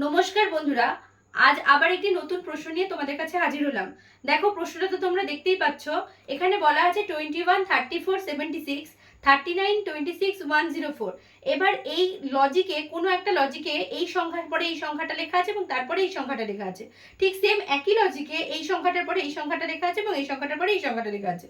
নমস্কার বন্ধুরা, আজ আবার একটি নতুন প্রশ্ন নিয়ে তোমাদের কাছে হাজির হলাম। দেখো, প্রশ্নটা তো তোমরা দেখতেই পাচ্ছ। এখানে বলা আছে 21, 34, 76, 39, 26, 104। এবার এই লজিকে, কোনো একটা লজিকে এই সংখ্যার পরে এই সংখ্যাটা লেখা আছে এবং তারপরে এই সংখ্যাটা লেখা আছে। ঠিক সেম একই লজিকে এই সংখ্যাটার পরে এই সংখ্যাটা লেখা আছে এবং এই সংখ্যাটার পরে এই সংখ্যাটা লেখা আছে।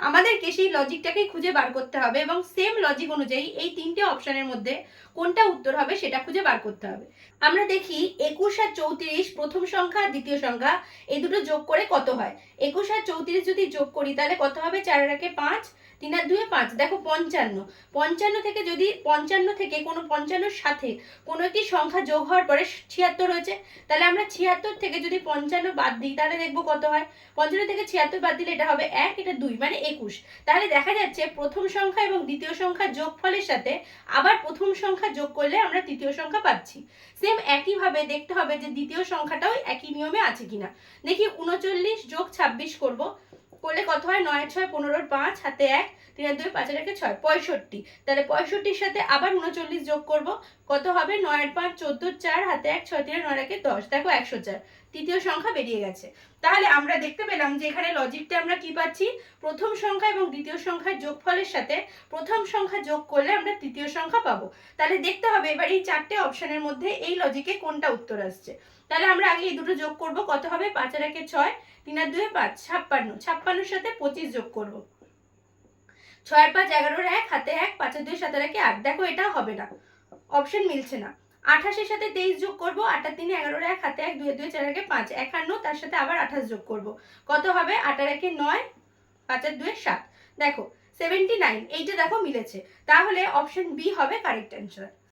আমাদেরকে সেই লজিকটাকেই খুঁজে বার করতে হবে এবং সেম লজিক অনুযায়ী এই তিনটে অপশনের মধ্যে কোনটা উত্তর হবে সেটা খুঁজে বার করতে হবে। আমরা দেখি 21 আর 34 প্রথম সংখ্যা আর দ্বিতীয় সংখ্যা, এই দুটো যোগ করে কত হয়। 21 আর 34 যদি যোগ করি তাহলে কত হবে? 4 আর 1 5, 3 আর 2 5। দেখো 55, 55 থেকে যদি 55 থেকে কোনো 55 সাথে কোনো একটি সংখ্যা যোগ হওয়ার পরে 76 হয়েছে, তাহলে আমরা 76 থেকে যদি 55 বাদ দিই তাহলে দেখবো কত হয়। 55 থেকে 76 বাদ দিলে এটা হবে 1, এটা 2, মানে 21। তাহলে দেখা যাচ্ছে প্রথম সংখ্যা এবং দ্বিতীয় সংখ্যা যোগফলের সাথে আবার প্রথম সংখ্যা যোগ করলে আমরা তৃতীয় সংখ্যা পাচ্ছি। সেম একইভাবে দেখতে হবে যে দ্বিতীয় সংখ্যাটাও একই নিয়মে আছে কিনা। দেখি 39 যোগ 26 করব, করলে কত হয়? 9 আর 6 15, 5 হাতে 1, 3 আর 2 5 আর 1 6, 65। তাহলে 65-র সাথে আবার 39 যোগ করব, কত হবে? 9 আর 5 14, 4 হাতে 1, 6 3 9 আর 1 10। দেখো 104, তৃতীয় সংখ্যা বেরিয়ে গেছে। তাহলে আমরা দেখতে পেলাম যে এখানে লজিকটা আমরা কি পাচ্ছি, প্রথম সংখ্যা এবং দ্বিতীয় সংখ্যার যোগফলের সাথে প্রথম সংখ্যা যোগ করলে আমরা তৃতীয় সংখ্যা পাবো। তাহলে দেখতে হবে এবার এই চারটে অপশনের মধ্যে এই লজিকে কোনটা উত্তর আসছে। তাহলে আমরা আগে এই দুটো যোগ করব, কত হবে? 5 আর 1 6, 3 আর 2 5, 56, 56-র সাথে 25 যোগ করব, 6 আর 5 11 আর 1 হাতে 1, 5 আর 2 7 আর 1 8। দেখো এটা হবে না, অপশন মিলছে না। 28-এর সাথে 23 যোগ করব, 8 আর 3 11 আর 1 হাতে 1, 2 আর 2 4 আর 1 5, 51, তার সাথে আবার 28 যোগ করব, কত হবে? 8 আর 1 9, 5 আর 2 7। দেখো 79, এইটা দেখো মিলেছে। তাহলে অপশন বি হবে কারেক্ট অ্যান্সার।